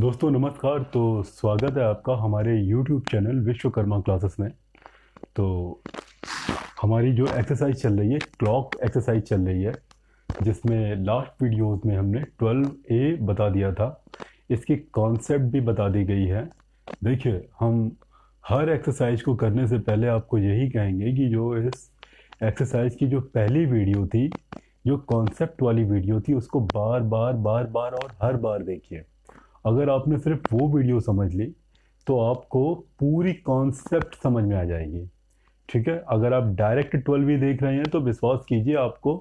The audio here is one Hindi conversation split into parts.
दोस्तों नमस्कार। तो स्वागत है आपका हमारे YouTube चैनल विश्वकर्मा क्लासेस में। तो हमारी जो एक्सरसाइज चल रही है, क्लॉक एक्सरसाइज चल रही है, जिसमें लास्ट वीडियोस में हमने 12A बता दिया था। इसकी कॉन्सेप्ट भी बता दी गई है। देखिए, हम हर एक्सरसाइज को करने से पहले आपको यही कहेंगे कि जो इस एक्सरसाइज की जो पहली वीडियो थी, जो कॉन्सेप्ट वाली वीडियो थी, उसको बार बार बार बार और हर बार देखिए। अगर आपने सिर्फ वो वीडियो समझ ली तो आपको पूरी कॉन्सेप्ट समझ में आ जाएगी। ठीक है, अगर आप डायरेक्ट 12 देख रहे हैं तो विश्वास कीजिए आपको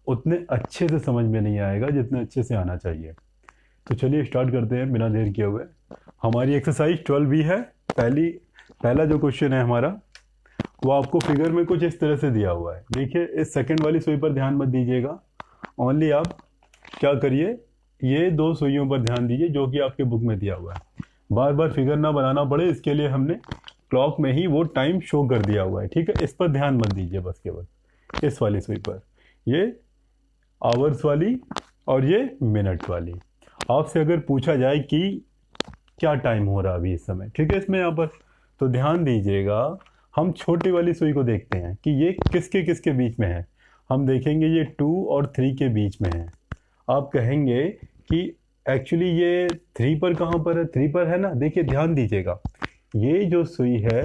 उतने अच्छे से समझ में नहीं आएगा जितने अच्छे से आना चाहिए। तो चलिए स्टार्ट करते हैं बिना देर किए हुए। हमारी एक्सरसाइज 12 है। पहला जो क्वेश्चन है हमारा, वो आपको फिगर में कुछ इस तरह से दिया हुआ है। देखिए, इस सेकंड वाली सुई पर ध्यान मत दीजिएगा। ओनली आप क्या करिए, ये दो सुइयों पर ध्यान दीजिए जो कि आपके बुक में दिया हुआ है। बार बार फिगर ना बनाना पड़े, इसके लिए हमने क्लॉक में ही वो टाइम शो कर दिया हुआ है। ठीक है, इस पर ध्यान मत दीजिए, बस केवल इस वाली सुई पर, ये आवर्स वाली और ये मिनट वाली। आपसे अगर पूछा जाए कि क्या टाइम हो रहा है अभी इस समय, ठीक है, इसमें यहाँ पर, तो ध्यान दीजिएगा। हम छोटी वाली सुई को देखते हैं कि ये किसके किसके बीच में है। हम देखेंगे ये 2 और 3 के बीच में है। आप कहेंगे कि एक्चुअली ये 3 पर कहाँ पर है, 3 पर है ना। देखिए ध्यान दीजिएगा, ये जो सुई है,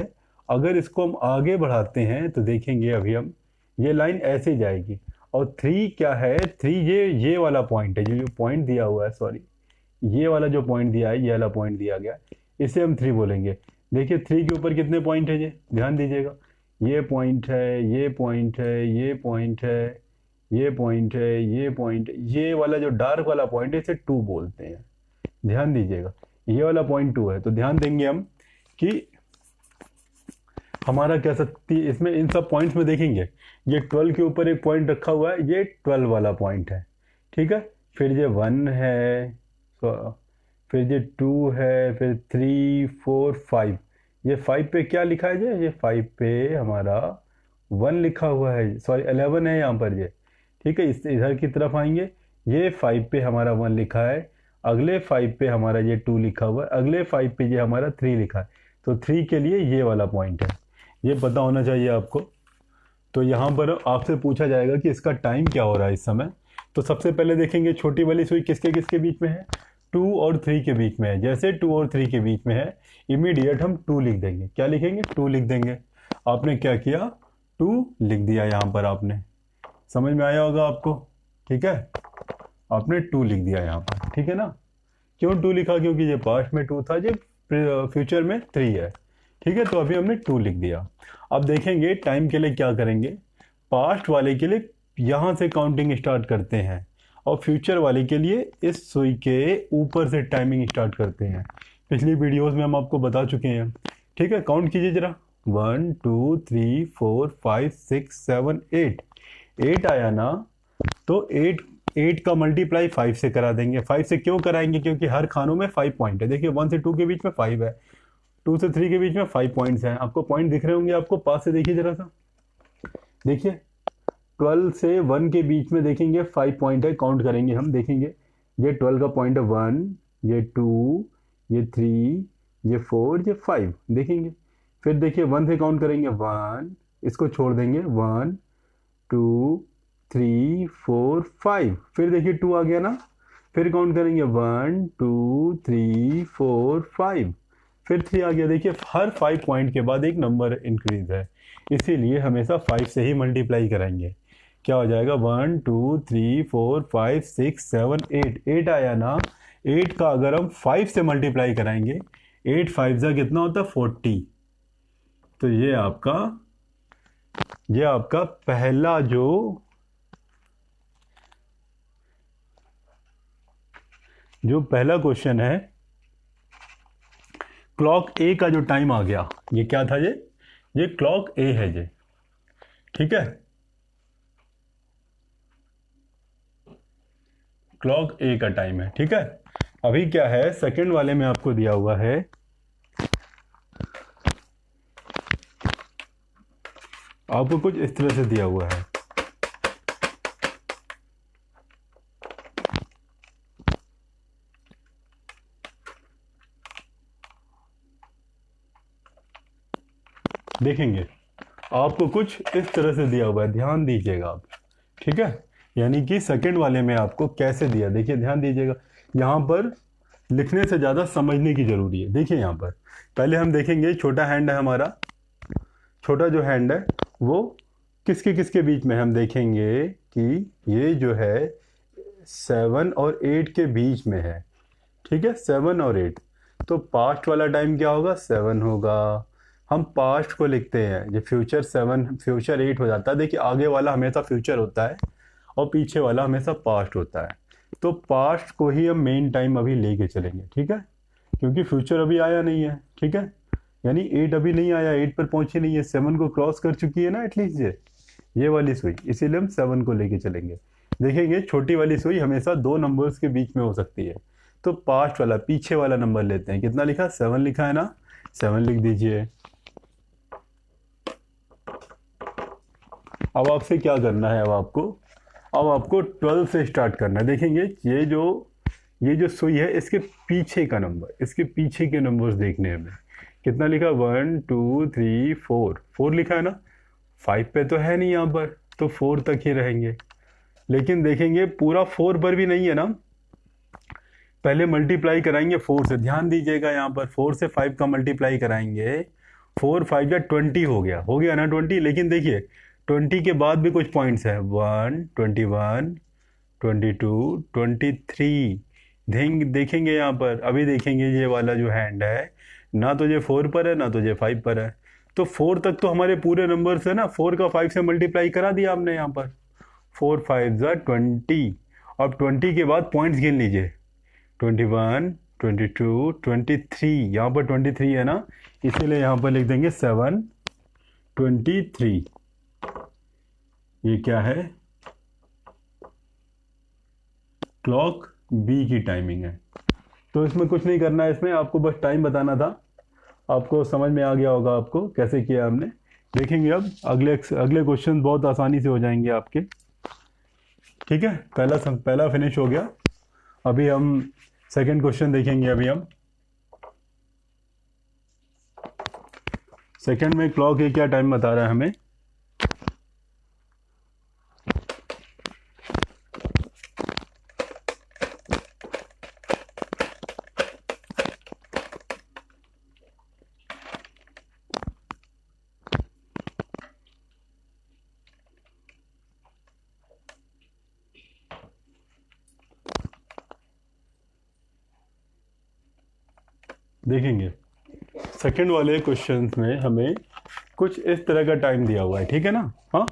अगर इसको हम आगे बढ़ाते हैं तो देखेंगे अभी हम, ये लाइन ऐसे जाएगी। और 3 क्या है, 3 ये वाला पॉइंट है, जो पॉइंट दिया हुआ है, सॉरी, ये वाला जो पॉइंट दिया है, ये वाला पॉइंट दिया गया, इसे हम 3 बोलेंगे। देखिए 3 के ऊपर कितने पॉइंट है, ये ध्यान दीजिएगा। ये पॉइंट है, ये पॉइंट है, ये पॉइंट है, ये पॉइंट है, ये पॉइंट, ये वाला जो डार्क वाला पॉइंट है, इसे 2 बोलते हैं। ध्यान दीजिएगा, ये वाला पॉइंट 2 है। तो ध्यान देंगे हम कि हमारा क्या सकती, इसमें इन सब पॉइंट्स में देखेंगे, ये 12 के ऊपर एक पॉइंट रखा हुआ है, ये 12 वाला पॉइंट है। ठीक है, फिर ये 1 है, फिर ये 2 है, फिर 3 4 5। ये 5 पे क्या लिखा है, ये 5 पे हमारा 1 लिखा हुआ है, सॉरी 11 है यहाँ पर ये। ठीक है, इस इधर की तरफ आएंगे, ये 5 पे हमारा 1 लिखा है, अगले 5 पे हमारा ये 2 लिखा हुआ है, अगले 5 पे ये हमारा 3 लिखा है। तो 3 के लिए ये वाला पॉइंट है, ये पता होना चाहिए आपको। तो यहाँ पर आपसे पूछा जाएगा कि इसका टाइम क्या हो रहा है इस समय। तो सबसे पहले देखेंगे छोटी वाली सुई किसके किसके बीच में है, 2 और 3 के बीच में है। जैसे 2 और 3 के बीच में है, इमीडिएट हम 2 लिख देंगे। क्या लिखेंगे, 2 लिख देंगे। आपने क्या किया, 2 लिख दिया यहाँ पर। आपने समझ में आया होगा आपको। ठीक है, आपने 2 लिख दिया यहाँ पर, ठीक है ना। क्यों 2 लिखा, क्योंकि ये पास्ट में 2 था, ये फ्यूचर में 3 है। ठीक है, तो अभी हमने 2 लिख दिया। अब देखेंगे टाइम के लिए क्या करेंगे। पास्ट वाले के लिए यहाँ से काउंटिंग स्टार्ट करते हैं, और फ्यूचर वाले के लिए इस सुई के ऊपर से टाइमिंग स्टार्ट करते हैं। पिछली वीडियोस में हम आपको बता चुके हैं। ठीक है, काउंट कीजिए जरा। 1 2 3 4 5 6 7 8। 8 आया ना, तो 8 का मल्टीप्लाई 5 से करा देंगे। 5 से क्यों कराएंगे, क्योंकि हर खानों में 5 पॉइंट है। देखिए 1 से 2 के बीच में 5 है, 2 से 3 के बीच में 5 पॉइंट्स हैं। आपको पॉइंट दिख रहे होंगे, आपको पास से देखिए जरा सा। देखिए 12 से 1 के बीच में देखेंगे 5 पॉइंट है, काउंट करेंगे हम, देखेंगे ये 12 का पॉइंट है 1, ये 2, ये 3, ये 4, ये 5, देखेंगे। फिर देखिए 1 से काउंट करेंगे 1, इसको छोड़ देंगे, 1 2 3 4 5। फिर देखिए 2 आ गया ना, फिर काउंट करेंगे 1 2 3 4 5। फिर 3 आ गया। देखिए हर 5 पॉइंट के बाद एक नंबर इंक्रीज है, इसीलिए हमेशा 5 से ही मल्टीप्लाई करेंगे। क्या हो जाएगा, 1 2 3 4 5 6 7 8। 8 आया ना, 8 का अगर हम 5 से मल्टीप्लाई कराएंगे, 8 5 जा कितना होता है, 40। तो ये आपका पहला जो पहला क्वेश्चन है, क्लॉक ए का जो टाइम आ गया, ये क्या था, ये क्लॉक ए है ये। ठीक है, क्लॉक ए का टाइम है। ठीक है, अभी क्या है, सेकंड वाले में आपको दिया हुआ है, आपको कुछ इस तरह से दिया हुआ है। देखेंगे आपको कुछ इस तरह से दिया हुआ है, ध्यान दीजिएगा आप, ठीक है। यानी कि सेकंड वाले में आपको कैसे दिया, देखिए ध्यान दीजिएगा। यहाँ पर लिखने से ज़्यादा समझने की जरूरी है। देखिए यहाँ पर पहले हम देखेंगे, छोटा हैंड है हमारा, छोटा जो हैंड है वो किसके किसके बीच में, हम देखेंगे कि ये जो है 7 और 8 के बीच में है, ठीक है, 7 और 8। तो पास्ट वाला टाइम क्या होगा, 7 होगा। हम पास्ट को लिखते हैं, जो फ्यूचर 7 फ्यूचर 8 हो जाता है। देखिए आगे वाला हमेशा फ्यूचर होता है और पीछे वाला हमेशा पास्ट होता है। तो पास्ट को ही हम मेन टाइम अभी लेके चलेंगे, ठीक है, क्योंकि फ्यूचर अभी आया नहीं है, ठीक है। यानी 8 अभी नहीं आया, 8 पर पहुंची नहीं है, 7 को क्रॉस कर चुकी है ना एटलीस्ट ये वाली सुई, इसीलिए हम 7 को लेके चलेंगे। देखेंगे छोटी वाली सुई हमेशा दो नंबर्स के बीच में हो सकती है। तो पास्ट वाला पीछे वाला नंबर लेते हैं, कितना लिखा, 7 लिखा है ना, 7 लिख दीजिए। अब आपसे क्या करना है, अब आपको 12 से स्टार्ट करना है। देखेंगे ये जो सुई है इसके पीछे का नंबर, इसके पीछे के नंबर्स देखने हैं हमें। कितना लिखा, 1 2 3 4, 4 लिखा है ना, 5 पे तो है नहीं यहाँ पर, तो 4 तक ही रहेंगे। लेकिन देखेंगे पूरा 4 पर भी नहीं है ना, पहले मल्टीप्लाई कराएंगे 4 से, ध्यान दीजिएगा यहाँ पर 4 से 5 का मल्टीप्लाई कराएंगे, 4 5 या 20 हो गया ना 20। लेकिन देखिए 20 के बाद भी कुछ पॉइंट्स है, 1 21 22 23। देखेंगे यहाँ पर, अभी देखेंगे ये वाला जो हैंड है ना, तो ये 4 पर है ना तो ये 5 पर है। तो 4 तक तो हमारे पूरे नंबर्स है ना, 4 का 5 से मल्टीप्लाई करा दिया हमने यहाँ पर, 4 5 20। अब 20 के बाद पॉइंट्स गिन लीजिए, 21 22 23, यहाँ पर 23 है ना, इसीलिए यहाँ पर लिख देंगे 7 23। ये क्या है, क्लॉक बी की टाइमिंग है। तो इसमें कुछ नहीं करना है, इसमें आपको बस टाइम बताना था। आपको समझ में आ गया होगा आपको कैसे किया हमने। देखेंगे अब अगले क्वेश्चन बहुत आसानी से हो जाएंगे आपके, ठीक है। पहला फिनिश हो गया, अभी हम सेकंड क्वेश्चन देखेंगे। अभी हम सेकंड में क्लॉक ये क्या टाइम बता रहा है हमें, देखेंगे सेकंड वाले क्वेश्चंस में हमें कुछ इस तरह का टाइम दिया हुआ है, ठीक है ना। हाँ,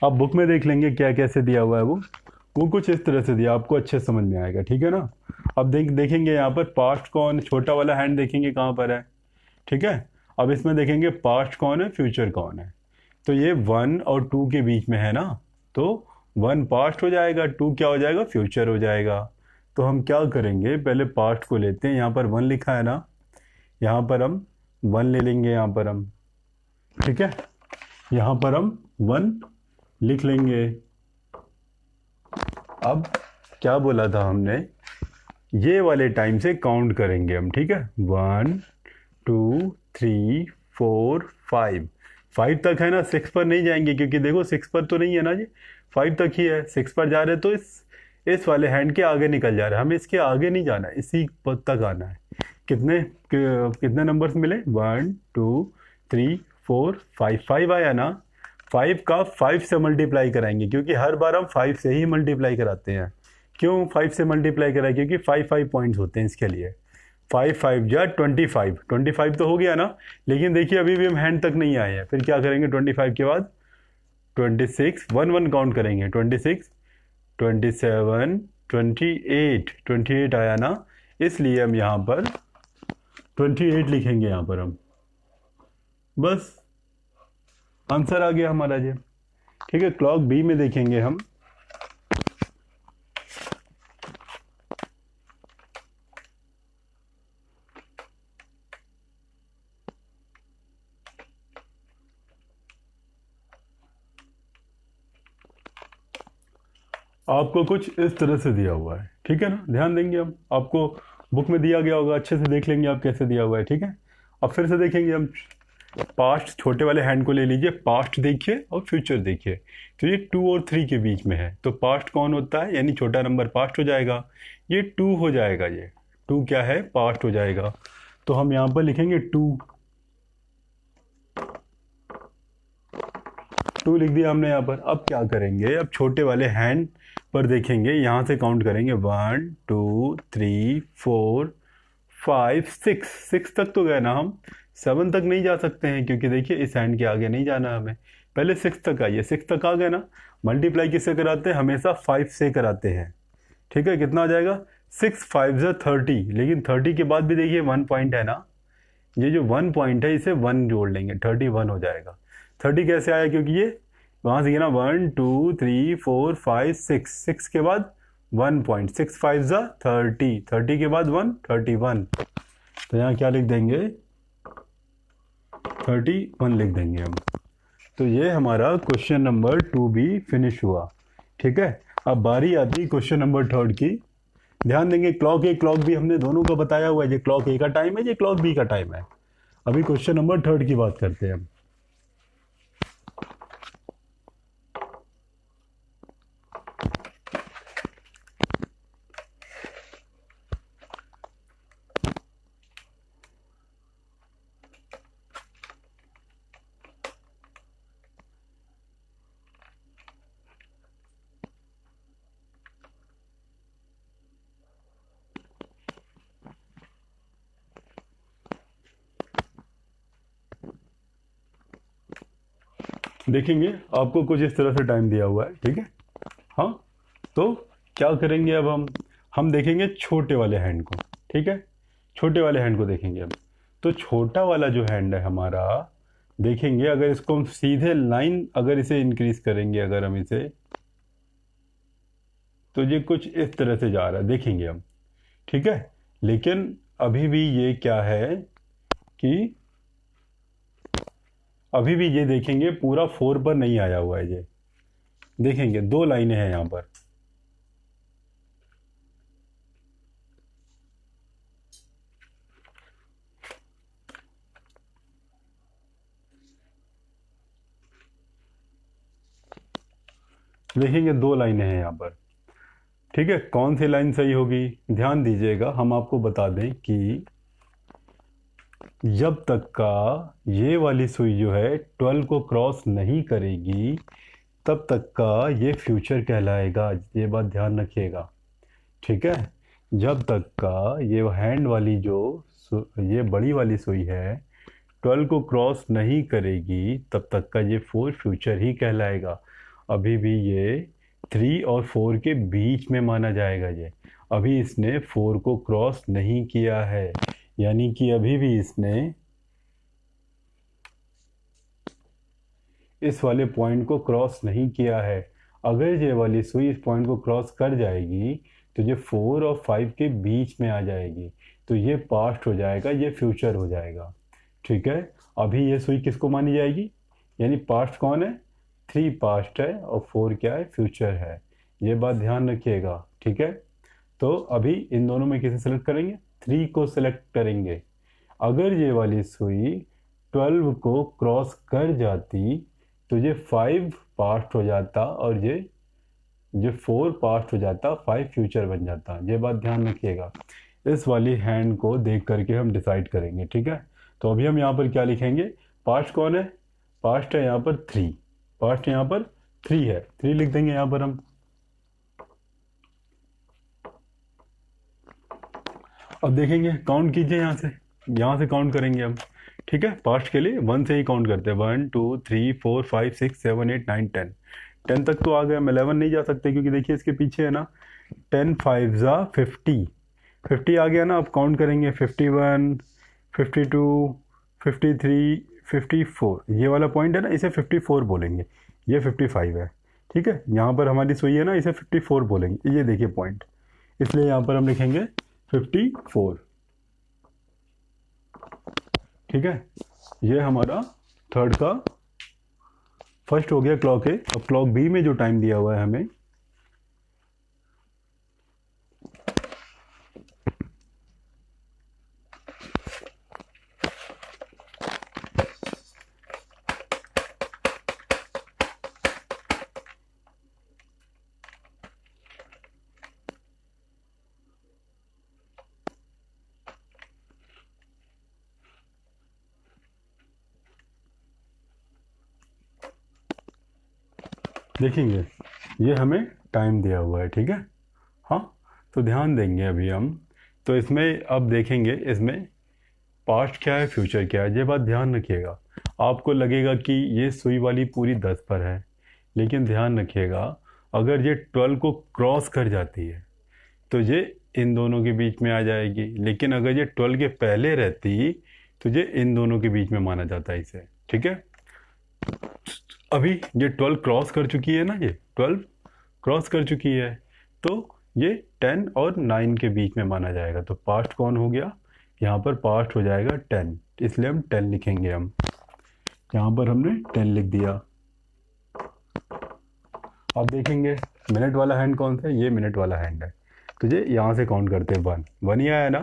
आप बुक में देख लेंगे क्या कैसे दिया हुआ है, वो कुछ इस तरह से दिया, आपको अच्छे समझ में आएगा, ठीक है ना। अब देखेंगे यहाँ पर पास्ट कौन, छोटा वाला हैंड देखेंगे कहाँ पर है, ठीक है। अब इसमें देखेंगे पास्ट कौन है, फ्यूचर कौन है। तो ये 1 और 2 के बीच में है ना, तो 1 पास्ट हो जाएगा, 2 क्या हो जाएगा, फ्यूचर हो जाएगा। तो हम क्या करेंगे, पहले पास्ट को लेते हैं, यहाँ पर 1 लिखा है ना, यहाँ पर हम 1 ले लेंगे, यहाँ पर हम, ठीक है, यहाँ पर हम 1 लिख लेंगे। अब क्या बोला था हमने, ये वाले टाइम से काउंट करेंगे हम, ठीक है, 1 2 3 4 5, 5 तक है ना, 6 पर नहीं जाएंगे क्योंकि देखो 6 पर तो नहीं है ना जी, 5 तक ही है। 6 पर जा रहे हैं तो इस वाले हैंड के आगे निकल जा रहा है, हमें इसके आगे नहीं जाना है, इसी पद तक आना है। कितने नंबर्स मिले, 1 2 3 4 5, 5 आया ना, 5 का 5 से मल्टीप्लाई कराएंगे क्योंकि हर बार हम 5 से ही मल्टीप्लाई कराते हैं। क्यों 5 से मल्टीप्लाई कराए, क्योंकि 5 पॉइंट्स होते हैं इसके लिए। 5 5 जा 25 तो हो गया ना। लेकिन देखिए अभी भी हम हैंड तक नहीं आए हैं, फिर क्या करेंगे, 25 के बाद 26, 1 काउंट करेंगे, 26 27 28 आया ना, इसलिए हम यहाँ पर 28 लिखेंगे, यहाँ पर हम, बस आंसर आ गया हमारा जी, ठीक है। क्लॉक बी में देखेंगे हम, आपको कुछ इस तरह से दिया हुआ है, ठीक है ना, ध्यान देंगे हम, आपको बुक में दिया गया होगा, अच्छे से देख लेंगे आप कैसे दिया हुआ है, ठीक है। अब फिर से देखेंगे हम पास्ट छोटे वाले हैंड को ले लीजिए, पास्ट देखिए और फ्यूचर देखिए। तो ये 2 और 3 के बीच में है, तो पास्ट कौन होता है, यानी छोटा नंबर पास्ट हो जाएगा, ये 2 हो जाएगा, ये 2 क्या है, पास्ट हो जाएगा। तो हम यहाँ पर लिखेंगे 2 लिख दिया हमने यहाँ पर। अब क्या करेंगे, अब छोटे वाले हैंड पर देखेंगे, यहाँ से काउंट करेंगे 1 2 3 4 5 6 तक तो गए ना हम, 7 तक नहीं जा सकते हैं, क्योंकि देखिए इस हैंड के आगे नहीं जाना हमें, पहले 6 तक आइए, 6 तक आ गए ना। मल्टीप्लाई किससे कराते हैं, हमेशा 5 से कराते हैं, ठीक है। कितना आ जाएगा, 6 5 30, लेकिन 30 के बाद भी देखिए 1 पॉइंट है ना, ये जो 1 पॉइंट है इसे 1 जोड़ लेंगे, 31 हो जाएगा। 30 कैसे आया, क्योंकि ये वहाँ से ना 1 2 3 4 5 6 के बाद 1 पॉइंट, 6 5 30, 30 के बाद 1 31, तो यहाँ क्या लिख देंगे, 31 लिख देंगे हम। तो ये हमारा क्वेश्चन नंबर 2 भी फिनिश हुआ, ठीक है। अब बारी आती है क्वेश्चन नंबर 3 की। ध्यान देंगे, क्लॉक ए क्लॉक बी हमने दोनों का बताया हुआ है, ये क्लॉक ए का टाइम है, ये क्लॉक बी का टाइम है। अभी क्वेश्चन नंबर 3 की बात करते हैं हम। देखेंगे आपको कुछ इस तरह से टाइम दिया हुआ है, ठीक है। हाँ, तो क्या करेंगे अब हम देखेंगे छोटे वाले हैंड को, ठीक है। छोटे वाले हैंड को देखेंगे अब। तो छोटा वाला जो हैंड है हमारा, देखेंगे अगर इसको हम सीधे लाइन अगर इसे इंक्रीज करेंगे, अगर हम इसे, तो ये कुछ इस तरह से जा रहा है, देखेंगे हम, ठीक है। लेकिन अभी भी ये क्या है कि अभी भी ये देखेंगे पूरा 4 पर नहीं आया हुआ है, ये देखेंगे 2 लाइनें हैं यहाँ पर, देखेंगे 2 लाइनें हैं यहाँ पर, ठीक है। कौन सी लाइन सही होगी, ध्यान दीजिएगा, हम आपको बता दें कि जब तक का ये वाली सुई जो है 12 को क्रॉस नहीं करेगी, तब तक का ये फ्यूचर कहलाएगा, ये बात ध्यान रखिएगा, ठीक है। जब तक का ये हैंड वाली जो ये बड़ी वाली सुई है 12 को क्रॉस नहीं करेगी, तब तक का ये 4 फ्यूचर ही कहलाएगा। अभी भी ये 3 और 4 के बीच में माना जाएगा, ये अभी इसने 4 को क्रॉस नहीं किया है, यानी कि अभी भी इसने इस वाले पॉइंट को क्रॉस नहीं किया है। अगर ये वाली सुई इस पॉइंट को क्रॉस कर जाएगी तो ये 4 और 5 के बीच में आ जाएगी, तो ये पास्ट हो जाएगा, ये फ्यूचर हो जाएगा, ठीक है। अभी ये सुई किसको मानी जाएगी, यानी पास्ट कौन है, 3 पास्ट है और 4 क्या है, फ्यूचर है, ये बात ध्यान रखिएगा, ठीक है। तो अभी इन दोनों में किसे सेलेक्ट करेंगे, 3 को सेलेक्ट करेंगे। अगर ये वाली सुई 12 को क्रॉस कर जाती तो ये 5 पास्ट हो जाता और ये 4 पास्ट हो जाता, 5 फ्यूचर बन जाता, ये बात ध्यान रखिएगा। इस वाली हैंड को देख करके हम डिसाइड करेंगे, ठीक है। तो अभी हम यहाँ पर क्या लिखेंगे, पास्ट कौन है, पास्ट है यहाँ पर 3, पास्ट यहाँ पर 3 है, 3 लिख देंगे यहाँ पर हम। अब देखेंगे, काउंट कीजिए यहाँ से काउंट करेंगे हम, ठीक है। पास्ट के लिए 1 से ही काउंट करते हैं, 1 2 3 4 5 6 7 8 9 10, 10 तक तो आ गए, हम 11 नहीं जा सकते, क्योंकि देखिए इसके पीछे है ना 10 5 50, 50 आ गया ना। अब काउंट करेंगे 51 52 53 54, ये वाला पॉइंट है ना, इसे 54 बोलेंगे, ये 55 है, ठीक है। यहाँ पर हमारी सुई है ना, इसे 54 बोलेंगे, ये देखिए पॉइंट, इसलिए यहाँ पर हम लिखेंगे 54, ठीक है। ये हमारा थर्ड का फर्स्ट हो गया क्लॉक ए। अब क्लॉक बी में जो टाइम दिया हुआ है हमें, देखेंगे ये हमें टाइम दिया हुआ है, ठीक है। हाँ, तो ध्यान देंगे अभी हम। तो इसमें अब देखेंगे इसमें पास्ट क्या है, फ्यूचर क्या है, ये बात ध्यान रखिएगा। आपको लगेगा कि ये सुई वाली पूरी 10 पर है, लेकिन ध्यान रखिएगा अगर ये 12 को क्रॉस कर जाती है तो ये इन दोनों के बीच में आ जाएगी, लेकिन अगर ये 12 के पहले रहती तो ये इन दोनों के बीच में माना जाता है इसे, ठीक है। अभी ये 12 क्रॉस कर चुकी है ना, ये 12 क्रॉस कर चुकी है, तो ये 10 और 9 के बीच में माना जाएगा। तो पास्ट कौन हो गया, यहाँ पर पास्ट हो जाएगा 10, इसलिए हम 10 लिखेंगे। हम यहाँ पर हमने 10 लिख दिया। अब देखेंगे मिनट वाला हैंड कौन सा है, ये मिनट वाला हैंड है। तो ये यहाँ से काउंट करते हैं, 1 ही आया ना,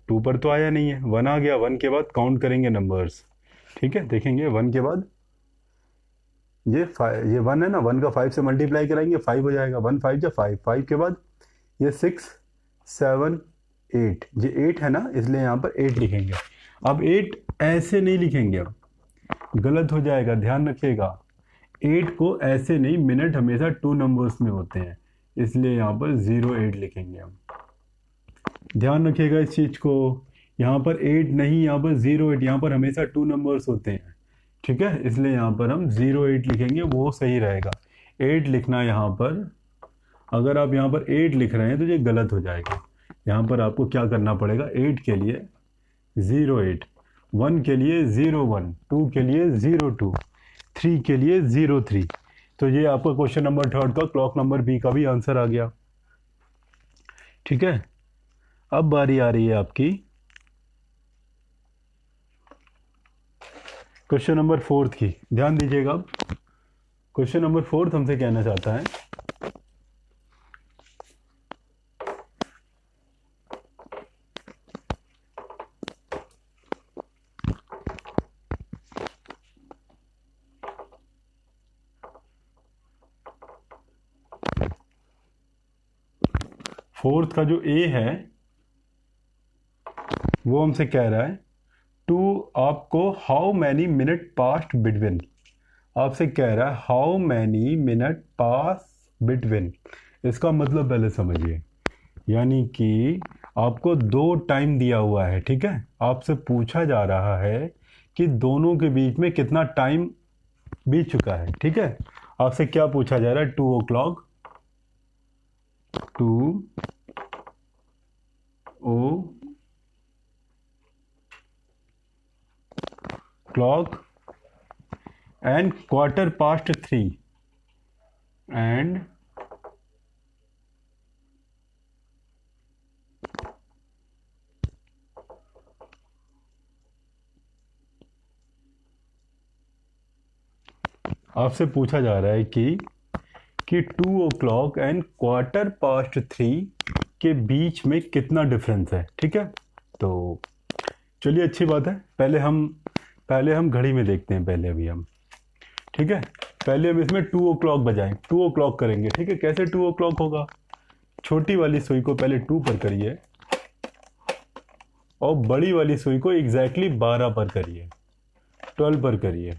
2 पर तो आया नहीं है, 1 आ गया। 1 के बाद काउंट करेंगे नंबर्स, ठीक है। देखेंगे 1 के बाद ये 1 है ना, 1 का 5 से मल्टीप्लाई कराएंगे 5 हो जाएगा। 1 5 जा 5, 5 के बाद ये 6 7 8, ये 8 है ना, इसलिए यहाँ पर 8 लिखेंगे। अब 8 ऐसे नहीं लिखेंगे, अब गलत हो जाएगा, ध्यान रखिएगा। 8 को ऐसे नहीं, मिनट हमेशा 2 नंबर्स में होते हैं, इसलिए यहाँ पर 08 लिखेंगे हम। ध्यान रखिएगा इस चीज़ को, यहाँ पर 8 नहीं, यहाँ पर 08, यहाँ पर हमेशा 2 नंबर्स होते हैं, ठीक है। इसलिए यहाँ पर हम 08 लिखेंगे, वो सही रहेगा। 8 लिखना यहाँ पर, अगर आप यहाँ पर 8 लिख रहे हैं तो ये गलत हो जाएगा। यहाँ पर आपको क्या करना पड़ेगा, 8 के लिए 08, 1 के लिए 01, 2 के लिए 02, 3 के लिए 03। तो ये आपका क्वेश्चन नंबर 3 का क्लॉक नंबर बी का भी आंसर आ गया, ठीक है। अब बारी आ रही है आपकी क्वेश्चन नंबर 4 की। ध्यान दीजिएगा, अब क्वेश्चन नंबर 4 हमसे कहना चाहता है फोर्थ का जो ए है वो हमसे कह रहा है टू आपको how many minute past between, आपसे कह रहा है how many minute pass between. इसका मतलब पहले समझिए, यानी कि आपको 2 टाइम दिया हुआ है, ठीक है। आपसे पूछा जा रहा है कि दोनों के बीच में कितना टाइम बीत चुका है, ठीक है। आपसे क्या पूछा जा रहा है, 2 o'clock, 2 o'clock and quarter past 3 and आपसे पूछा जा रहा है कि 2 o'clock एंड क्वार्टर पास्ट 3 के बीच में कितना डिफरेंस है, ठीक है। तो चलिए अच्छी बात है, पहले हम घड़ी में देखते हैं, पहले अभी हम, ठीक है। पहले हम इसमें 2 o'clock बजाएं, 2 o'clock करेंगे, ठीक है। कैसे 2 o'clock होगा, छोटी वाली सुई को पहले 2 पर करिए और बड़ी वाली सुई को एग्जैक्टली 12 पर करिए, 12 पर करिए।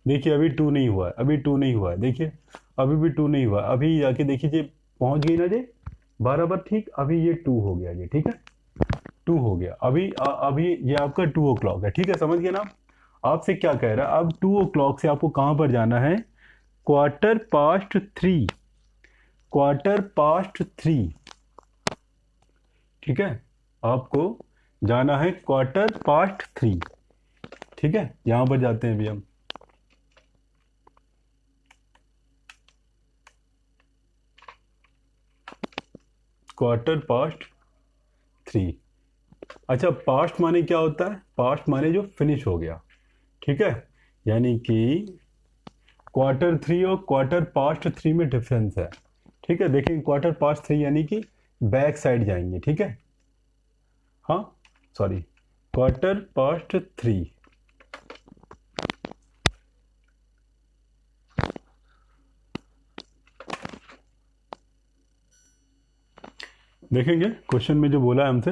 देखिए अभी 2 नहीं हुआ है, अभी 2 नहीं हुआ है, देखिए अभी भी 2 नहीं हुआ। अभी जाके देखिए जी पहुंच गई ना जी 12 पर, ठीक। अभी ये 2 हो गया जी, ठीक है, 2 हो गया। अभी ये आपका 2 o'clock है, ठीक है, समझ गए ना। आपसे क्या कह रहा है, अब 2 o'clock से आपको कहां पर जाना है, क्वार्टर पास्ट 3, क्वार्टर पास्ट 3, ठीक है। आपको जाना है क्वार्टर पास्ट 3, ठीक है। यहां पर जाते हैं अभी हम, क्वार्टर पास्ट 3। अच्छा, पास्ट माने क्या होता है, पास्ट माने जो फिनिश हो गया, ठीक है। यानी कि क्वार्टर 3 और क्वार्टर पास्ट 3 में डिफरेंस है, ठीक है। देखिए क्वार्टर पास्ट 3 यानी कि बैक साइड जाएंगे, ठीक है। हाँ सॉरी, क्वार्टर पास्ट 3, देखेंगे क्वेश्चन में जो बोला है हमसे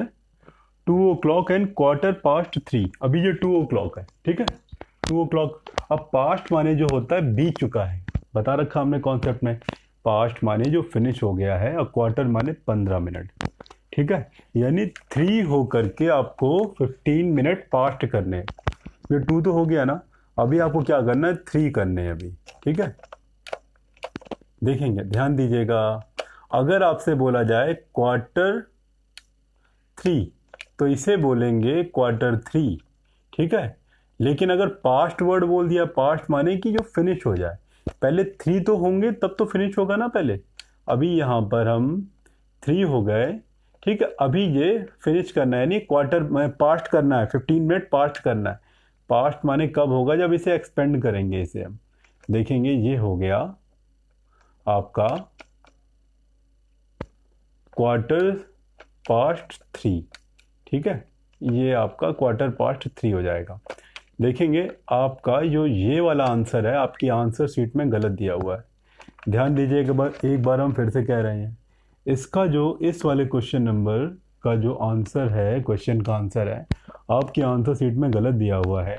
2 o'clock एंड क्वार्टर पास्ट 3, अभी ये 2 o'clock है, ठीक है, 2 o'clock। अब पास्ट माने जो होता है बीत चुका है, बता रखा हमने कॉन्सेप्ट में, पास्ट माने जो फिनिश हो गया है और क्वार्टर माने 15 मिनट। ठीक है, यानी 3 हो करके आपको 15 मिनट पास्ट करने हैं। ये 2 तो हो गया ना, अभी आपको क्या करना है, 3 करने हैं अभी। ठीक है, देखेंगे, ध्यान दीजिएगा। अगर आपसे बोला जाए क्वार्टर 3, तो इसे बोलेंगे क्वार्टर 3। ठीक है, लेकिन अगर पास्ट वर्ड बोल दिया, पास्ट माने कि जो फिनिश हो जाए, पहले 3 तो होंगे तब तो फिनिश होगा ना पहले। अभी यहाँ पर हम 3 हो गए। ठीक है, अभी ये फिनिश करना है, यानी क्वार्टर में पास्ट करना है, 15 मिनट पास्ट करना है। पास्ट माने कब होगा, जब इसे एक्सपेंड करेंगे, इसे हम देखेंगे। ये हो गया आपका क्वार्टर पास्ट 3। ठीक है, ये आपका क्वार्टर पास्ट 3 हो जाएगा। देखेंगे आपका जो ये वाला आंसर है, आपकी आंसर शीट में गलत दिया हुआ है। ध्यान दीजिए, एक बार हम फिर से कह रहे हैं, इसका जो इस वाले क्वेश्चन नंबर का जो आंसर है, क्वेश्चन का आंसर है, आपकी आंसर शीट में गलत दिया हुआ है,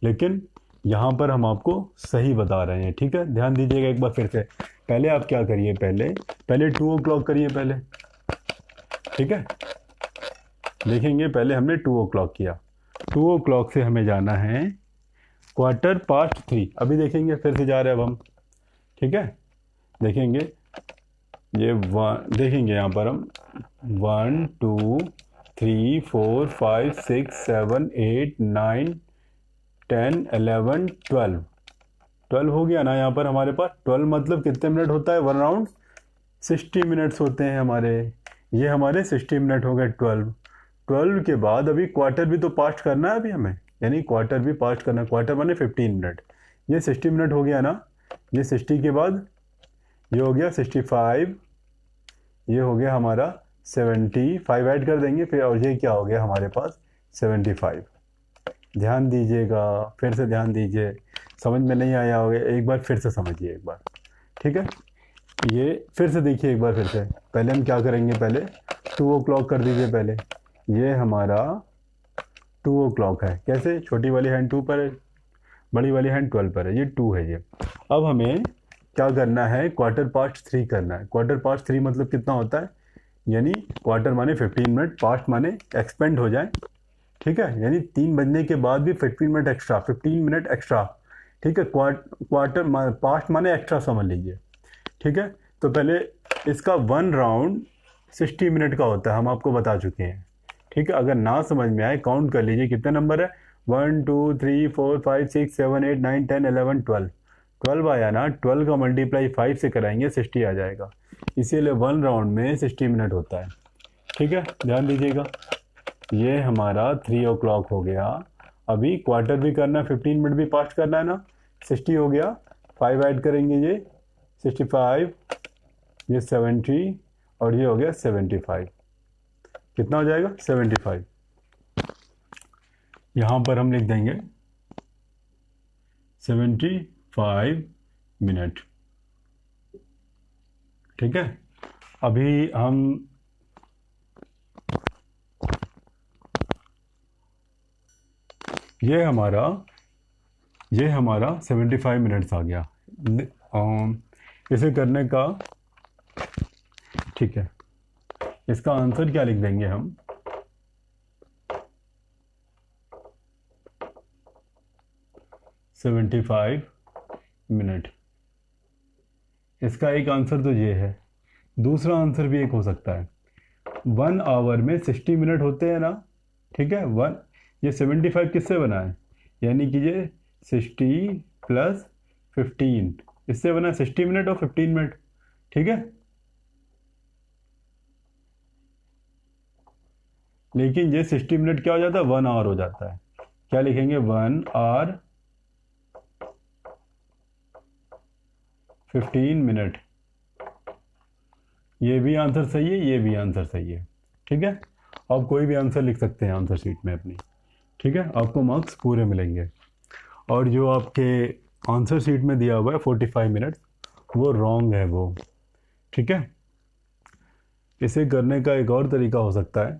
लेकिन यहाँ पर हम आपको सही बता रहे हैं। ठीक है, ध्यान दीजिएगा एक बार फिर से। पहले आप क्या करिए, पहले 2 o'clock करिए पहले। ठीक है, देखेंगे, पहले हमने 2 o'clock किया, 2 o'clock से हमें जाना है क्वार्टर पास्ट 3। अभी देखेंगे, फिर से जा रहे हैं अब हम। ठीक है, देखेंगे, ये देखेंगे यहाँ पर हम 1 2 3 4 5 6 7 8 9 10 11 12 12 हो गया ना यहाँ पर हमारे पास। 12 मतलब कितने मिनट होता है, 1 राउंड 60 मिनट्स होते हैं हमारे। ये हमारे 60 मिनट हो गए। 12 के बाद अभी क्वार्टर भी तो पास्ट करना है अभी हमें, यानी क्वार्टर भी पास्ट करना है। क्वार्टर माने 15 मिनट। ये 60 मिनट हो गया ना, ये 60 के बाद ये हो गया 65, ये हो गया हमारा 75 ऐड कर देंगे फिर, और ये क्या हो गया हमारे पास 75। ध्यान दीजिएगा, फिर से ध्यान दीजिए, समझ में नहीं आया होगा, एक बार फिर से समझिए एक बार। ठीक है, ये फिर से देखिए एक बार फिर से। पहले हम क्या करेंगे, पहले 2 o'clock कर दीजिए पहले। ये हमारा 2 o'clock है। कैसे, छोटी वाली हैंड 2 पर है, बड़ी वाली हैंड 12 पर है, ये 2 है ये। अब हमें क्या करना है, क्वार्टर पास्ट 3 करना है। क्वार्टर पास्ट 3 मतलब कितना होता है, यानी क्वार्टर माने 15 मिनट, पास्ट माने एक्सपेंड हो जाए। ठीक है, यानी 3 बजने के बाद भी 15 मिनट एक्स्ट्रा, 15 मिनट एक्स्ट्रा। ठीक है, क्वार्टर पास्ट माने एक्स्ट्रा समझ लीजिए। ठीक है, तो पहले इसका 1 राउंड 60 मिनट का होता है, हम आपको बता चुके हैं। ठीक है, अगर ना समझ में आए काउंट कर लीजिए कितने नंबर है, 1 2 3 4 5 6 7 8 9 10 11 12। 12 आया ना, 12 का मल्टीप्लाई 5 से कराएंगे 60 आ जाएगा। इसीलिए 1 राउंड में 60 मिनट होता है। ठीक है, ध्यान दीजिएगा। ये हमारा 3 o'clock हो गया। अभी क्वार्टर भी करना है, 15 मिनट भी पास्ट करना है ना। 60 हो गया, 5 ऐड करेंगे, ये 65, ये 70, और ये हो गया 75। कितना हो जाएगा, 75। यहाँ पर हम लिख देंगे 75 मिनट। ठीक है, अभी हम ये हमारा 75 मिनट्स आ गया। इसे करने का, ठीक है, इसका आंसर क्या लिख देंगे हम, सेवेंटी फाइव मिनट। इसका एक आंसर तो ये है, दूसरा आंसर भी एक हो सकता है। 1 आवर में 60 मिनट होते हैं ना। ठीक है, ये 75 किससे बना है, यानी कि ये 60 प्लस 15 इससे बना है, 60 मिनट और 15 मिनट। ठीक है, लेकिन ये 60 मिनट क्या हो जाता है, 1 आवर हो जाता है। क्या लिखेंगे, 1 आवर 15 मिनट। ये भी आंसर सही है, ये भी आंसर सही है। ठीक है, आप कोई भी आंसर लिख सकते हैं आंसर शीट में अपनी। ठीक है, आपको मार्क्स पूरे मिलेंगे। और जो आपके आंसर शीट में दिया हुआ है 45 मिनट, वो रॉन्ग है वो। ठीक है, इसे करने का एक और तरीका हो सकता है।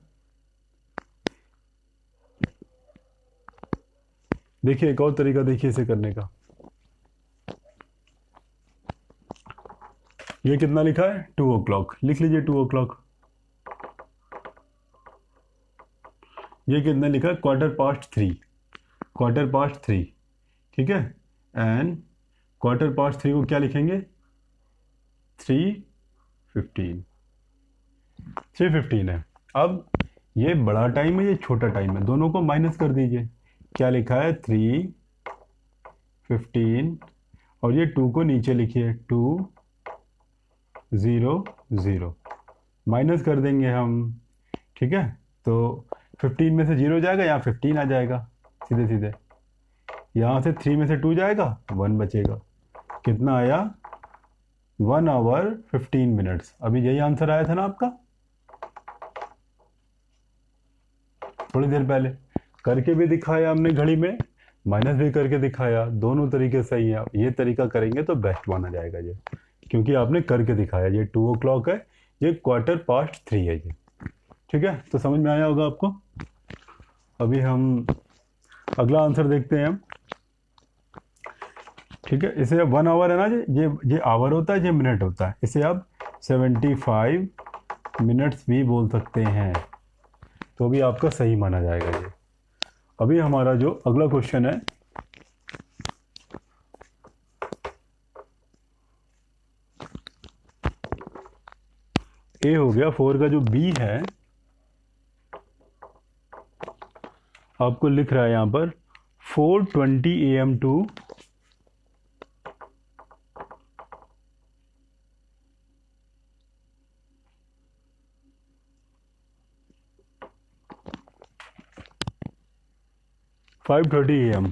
देखिए, एक और तरीका देखिए इसे करने का। ये कितना लिखा है 2 o'clock, लिख लीजिए 2 o'clock। ये कितना लिखा है Quarter past 3, Quarter past 3, ठीक है। एंड Quarter past 3 को क्या लिखेंगे 3:15, 3:15 है। अब ये बड़ा टाइम है ये छोटा टाइम है, दोनों को माइनस कर दीजिए। क्या लिखा है 3:15 और ये 2 को नीचे लिखिए 2:00, माइनस कर देंगे हम, ठीक है। तो 15 में से 0 जाएगा, यहाँ 15 आ जाएगा सीधे सीधे। यहाँ से 3 में से 2 जाएगा, 1 बचेगा। कितना आया 1 hour 15 minutes। अभी यही आंसर आया था ना आपका थोड़ी देर पहले। करके भी दिखाया हमने घड़ी में, माइनस भी करके दिखाया, दोनों तरीके सही है। ये तरीका करेंगे तो बेस्ट माना जाएगा ये, क्योंकि आपने करके दिखाया। ये 2 o'clock है, ये Quarter past 3 है ये, ठीक है। तो समझ में आया होगा आपको। अभी हम अगला आंसर देखते हैं हम, ठीक है। इसे 1 hour है ना, ये आवर होता है, ये मिनट होता है। इसे आप 75 minutes भी बोल सकते हैं, तो भी आपका सही माना जाएगा ये। अभी हमारा जो अगला क्वेश्चन है, ए हो गया। 4 का जो बी है आपको लिख रहा है यहाँ पर 4:20 AM टू 5:30 AM।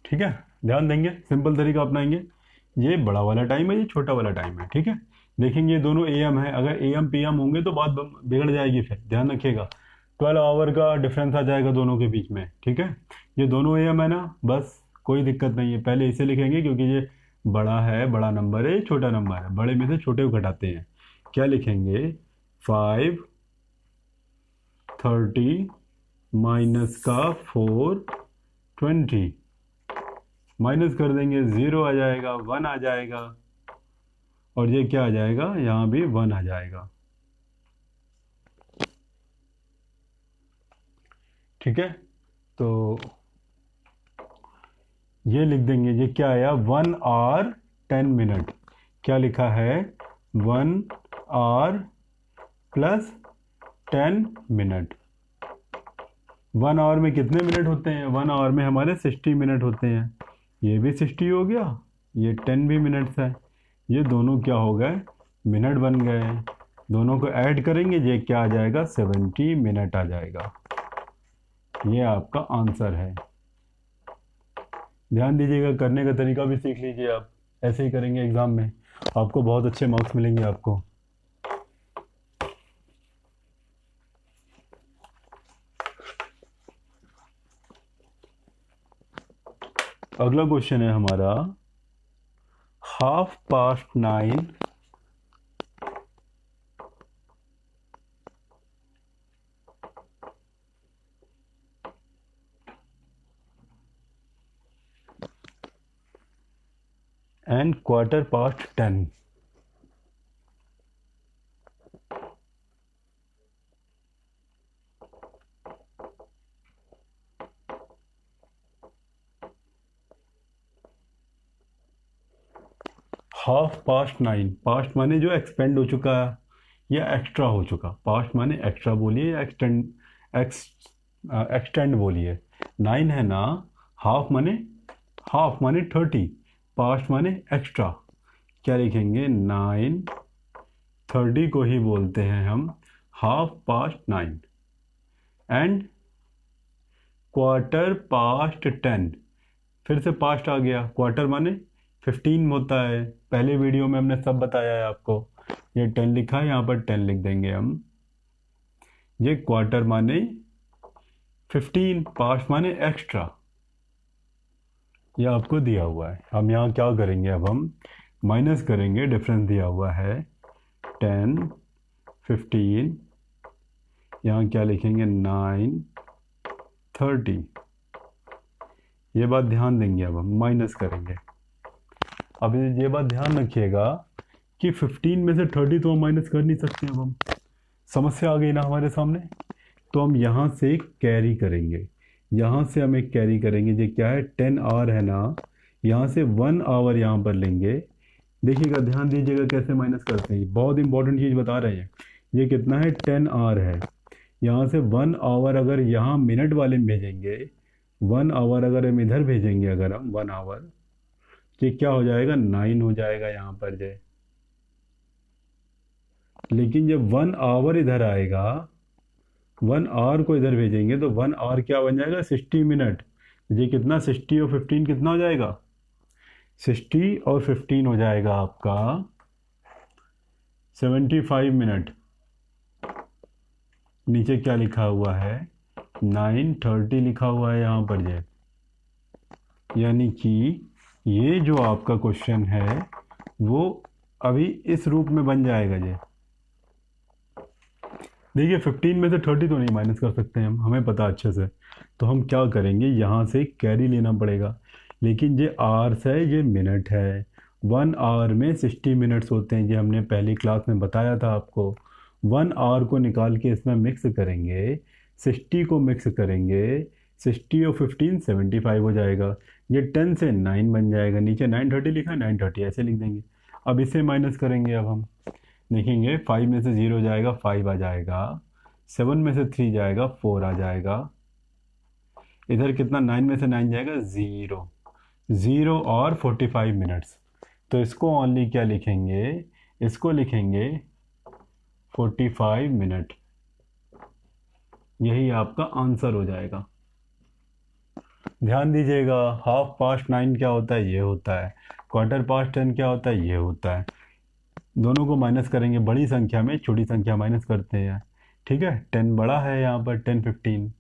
ठीक है, ध्यान देंगे, सिंपल तरीका अपनाएंगे। ये बड़ा वाला टाइम है, ये छोटा वाला टाइम है, ठीक है। देखेंगे ये दोनों AM है, अगर AM PM होंगे तो बात बिगड़ जाएगी, फिर ध्यान रखिएगा 12 आवर का डिफरेंस आ जाएगा दोनों के बीच में, ठीक है। ये दोनों AM है ना, बस कोई दिक्कत नहीं है। पहले इसे लिखेंगे क्योंकि ये बड़ा है, बड़ा नंबर है, छोटा नंबर है, बड़े में से छोटे को घटाते हैं। क्या लिखेंगे 5:30 माइनस का 4:20, माइनस कर देंगे 0 आ जाएगा, 1 आ जाएगा, और ये क्या आ जाएगा, यहाँ भी 1 आ जाएगा, ठीक है। तो ये लिख देंगे, ये क्या आया 1 hour 10 minute। क्या लिखा है 1 hour प्लस 10 minute। 1 hour में कितने मिनट होते हैं, 1 hour में हमारे 60 मिनट होते हैं। ये भी 60 हो गया, ये 10 भी मिनट्स है। ये दोनों क्या हो गए, मिनट बन गए। दोनों को ऐड करेंगे, ये क्या आ जाएगा 70 मिनट आ जाएगा। ये आपका आंसर है। ध्यान दीजिएगा, करने का तरीका भी सीख लीजिए आप। ऐसे ही करेंगे एग्जाम में, आपको बहुत अच्छे मार्क्स मिलेंगे आपको। अगला क्वेश्चन है हमारा 9:30 and 10:15।9:30, पास्ट माने जो एक्सपेंड हो चुका है या एक्स्ट्रा हो चुका। पास्ट माने एक्स्ट्रा बोलिए या एक्सटेंड बोलिए। 9 है ना, हाफ माने 30, पास्ट माने एक्स्ट्रा। क्या लिखेंगे 9:30 को ही बोलते हैं हम 9:30। एंड 10:15, फिर से पास्ट आ गया। क्वार्टर माने 15 होता है, पहले वीडियो में हमने सब बताया है आपको। ये 10 लिखा है, यहाँ पर 10 लिख देंगे हम। ये क्वार्टर माने 15, पास्ट माने एक्स्ट्रा। ये आपको दिया हुआ है। हम यहाँ क्या करेंगे, अब हम माइनस करेंगे, डिफरेंस दिया हुआ है 10 15, यहाँ क्या लिखेंगे 9, 30। ये बात ध्यान देंगे, अब हम माइनस करेंगे। अब ये बात ध्यान रखिएगा कि 15 में से 30 तो हम माइनस कर नहीं सकते। अब हम समस्या आ गई ना हमारे सामने, तो हम यहाँ से कैरी करेंगे, यहाँ से हम एक कैरी करेंगे। ये क्या है 10 आवर है ना, यहाँ से 1 आवर यहाँ पर लेंगे। देखिएगा, ध्यान दीजिएगा कैसे माइनस करते हैं, बहुत इंपॉर्टेंट चीज़ बता रहे हैं। ये कितना है 10 आवर है, यहाँ से 1 आवर अगर यहाँ मिनट वाले में भेजेंगे, 1 आवर अगर हम इधर भेजेंगे, अगर हम 1 आवर, ये क्या हो जाएगा 9 हो जाएगा यहाँ पर जे। लेकिन जब 1 आवर इधर आएगा, 1 आवर को इधर भेजेंगे तो 1 आवर क्या बन जाएगा 60 मिनट। ये कितना 60 और 15 कितना हो जाएगा, 60 और 15 हो जाएगा आपका 75 मिनट। नीचे क्या लिखा हुआ है 9:30 लिखा हुआ है यहाँ पर ये। यानी कि ये जो आपका क्वेश्चन है वो अभी इस रूप में बन जाएगा ये। देखिए 15 में से 30 तो नहीं माइनस कर सकते हम, हमें पता अच्छे से। तो हम क्या करेंगे, यहाँ से कैरी लेना पड़ेगा। लेकिन ये आवर्स है, ये मिनट है। 1 आवर में 60 मिनट्स होते हैं, ये हमने पहली क्लास में बताया था आपको। 1 आवर को निकाल के इसमें मिक्स करेंगे, 60 को मिक्स करेंगे, 60 और 15 75 हो जाएगा। ये 10 से 9 बन जाएगा, नीचे 9:30 लिखा है 9:30 ऐसे लिख देंगे। अब इसे माइनस करेंगे, अब हम देखेंगे 5 में से 0 जाएगा 5 आ जाएगा, 7 में से 3 जाएगा 4 आ जाएगा, इधर कितना 9 में से 9 जाएगा 0, 0 और 45 मिनट्स। तो इसको ओनली क्या लिखेंगे, इसको लिखेंगे 45 मिनट। यही आपका आंसर हो जाएगा। ध्यान दीजिएगा, 9:30 क्या होता है, ये होता है। 10:15 क्या होता है, ये होता है। दोनों को माइनस करेंगे, बड़ी संख्या में छोटी संख्या माइनस करते हैं, ठीक है। 10 बड़ा है यहाँ पर, 10 15,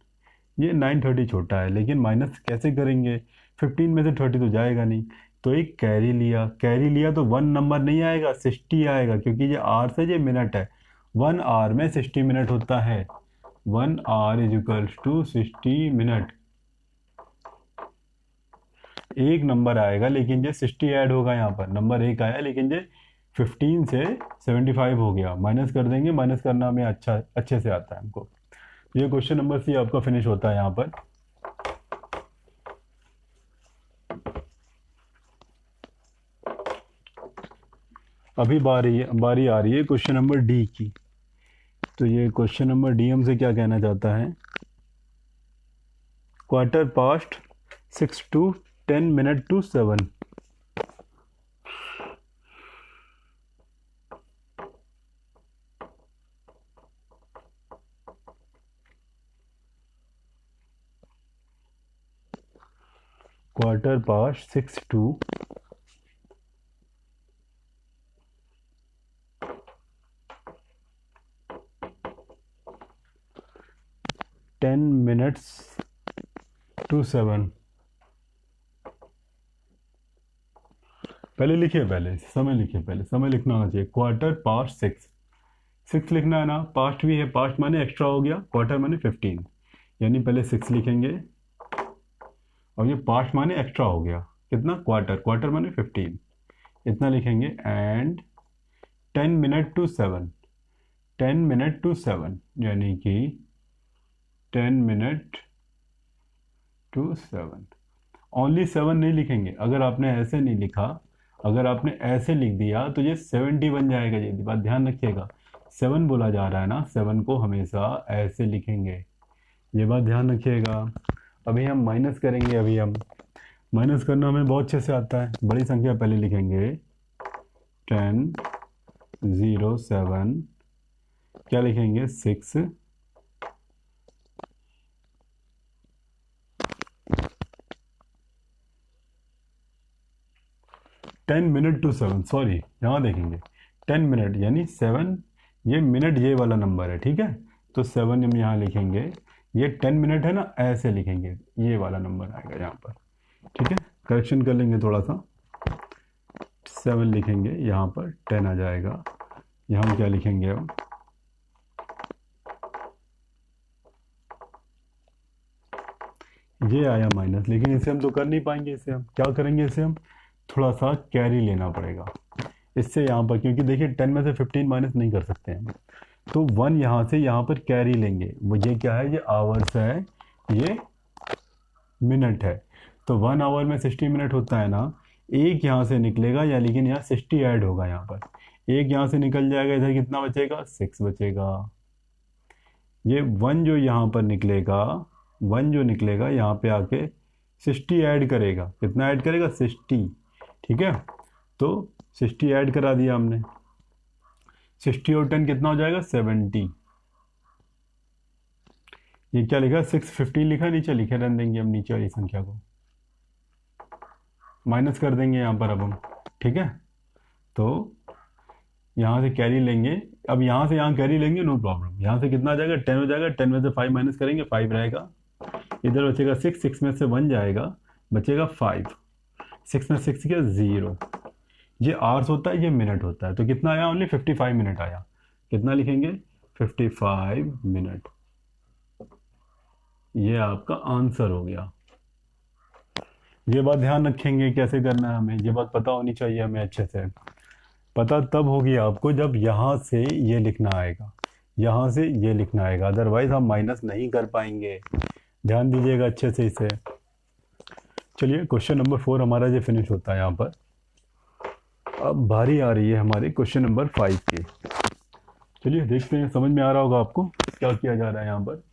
ये 9:30 छोटा है। लेकिन माइनस कैसे करेंगे, 15 में से 30 तो जाएगा नहीं। तो एक कैरी लिया, कैरी लिया तो 1 नंबर नहीं आएगा 60 आएगा, क्योंकि ये आर से ये मिनट है। 1 आवर में 60 मिनट होता है। 1 hour is equals to 60 minute. एक नंबर आएगा, लेकिन ये 60 ऐड होगा, यहाँ पर नंबर एक आया, लेकिन ये 15 से 75 हो गया। माइनस कर देंगे, माइनस करना हमें अच्छे से आता है हमको। ये क्वेश्चन नंबर सी आपका फिनिश होता है यहाँ पर। अभी बारी आ रही है क्वेश्चन नंबर डी की। तो ये क्वेश्चन नंबर डी हमसे क्या कहना चाहता है, 6:15 to 10 minutes to 7। (6 to 10 minutes to 7। पहले लिखिए, पहले समय लिखिए, पहले समय लिखना आना चाहिए। 6:15, 6 लिखना है ना, पास्ट भी है, पास्ट माने एक्स्ट्रा हो गया, क्वार्टर माने 15, यानी पहले 6 लिखेंगे, और ये पास्ट माने एक्स्ट्रा हो गया कितना, क्वार्टर, क्वार्टर माने 15, इतना लिखेंगे। And 10 minute to 7, 10 minute to 7, यानी कि 10 मिनट टू 7। ओनली 7 नहीं लिखेंगे, अगर आपने ऐसे नहीं लिखा, अगर आपने ऐसे लिख दिया तो ये 70 बन जाएगा। ये बात ध्यान रखिएगा, 7 बोला जा रहा है ना, 7 को हमेशा ऐसे लिखेंगे, ये बात ध्यान रखिएगा। अभी हम माइनस करेंगे, अभी हम माइनस करना हमें बहुत अच्छे से आता है। बड़ी संख्या पहले लिखेंगे, 10 0 7, क्या लिखेंगे 6, 10 मिनट टू 7, सॉरी यहाँ देखेंगे 10 मिनट यानी 7, ये मिनट ये वाला नंबर है, ठीक है। तो 7 हम यहाँ लिखेंगे, ये 10 मिनट है ना, ऐसे लिखेंगे, ये वाला नंबर आएगा यहाँ पर, ठीक है। करेक्शन कर लेंगे थोड़ा सा, 7 लिखेंगे यहाँ पर, 10 आ जाएगा। यहाँ हम क्या लिखेंगे अब ये आया माइनस, लेकिन इसे हम तो कर नहीं पाएंगे। इसे हम क्या करेंगे, इसे हम थोड़ा सा कैरी लेना पड़ेगा इससे यहाँ पर, क्योंकि देखिए 10 में से 15 माइनस नहीं कर सकते हैं। तो 1 यहाँ से यहाँ पर कैरी लेंगे। वो ये क्या है, ये आवर्स है, ये मिनट है। तो 1 आवर में 60 मिनट होता है ना, एक यहाँ से निकलेगा या, लेकिन यहाँ 60 ऐड होगा यहाँ पर, एक यहाँ से निकल जाएगा, इधर कितना बचेगा, 6 बचेगा। ये 1 जो यहाँ पर निकलेगा, 1 जो निकलेगा यहाँ पे आके 60 ऐड करेगा। कितना ऐड करेगा, 60। ठीक है, तो 60 ऐड करा दिया हमने। 60 और 10 कितना हो जाएगा, 70। ये क्या लिखा, 615 लिखा, नीचे लिखे रहने देंगे हम नीचे वाली संख्या को, माइनस कर देंगे यहाँ पर अब हम। ठीक है, तो यहाँ से कैरी लेंगे। अब यहाँ से यहाँ कैरी लेंगे, नो प्रॉब्लम। यहाँ से कितना आ जाएगा, 10 हो जाएगा। 10 में से 5 माइनस करेंगे, 5 रहेगा। इधर बचेगा 6, 6 में से 1 जाएगा, बचेगा 5। 6 में 6 क्या, 0। ये आवर्स होता है, ये मिनट होता है। तो कितना आया, ओनली 55 मिनट आया। कितना लिखेंगे, 55 मिनट। ये आपका आंसर हो गया। ये बात ध्यान रखेंगे कैसे करना है हमें, ये बात पता होनी चाहिए हमें अच्छे से। पता तब होगी आपको जब यहाँ से ये लिखना आएगा, यहाँ से ये लिखना आएगा, अदरवाइज हम माइनस नहीं कर पाएंगे। ध्यान दीजिएगा अच्छे से इसे। चलिए क्वेश्चन नंबर 4 हमारा ये फिनिश होता है यहाँ पर। अब बारी आ रही है हमारे क्वेश्चन नंबर 5 की। चलिए देखते हैं, समझ में आ रहा होगा आपको क्या किया जा रहा है यहाँ पर।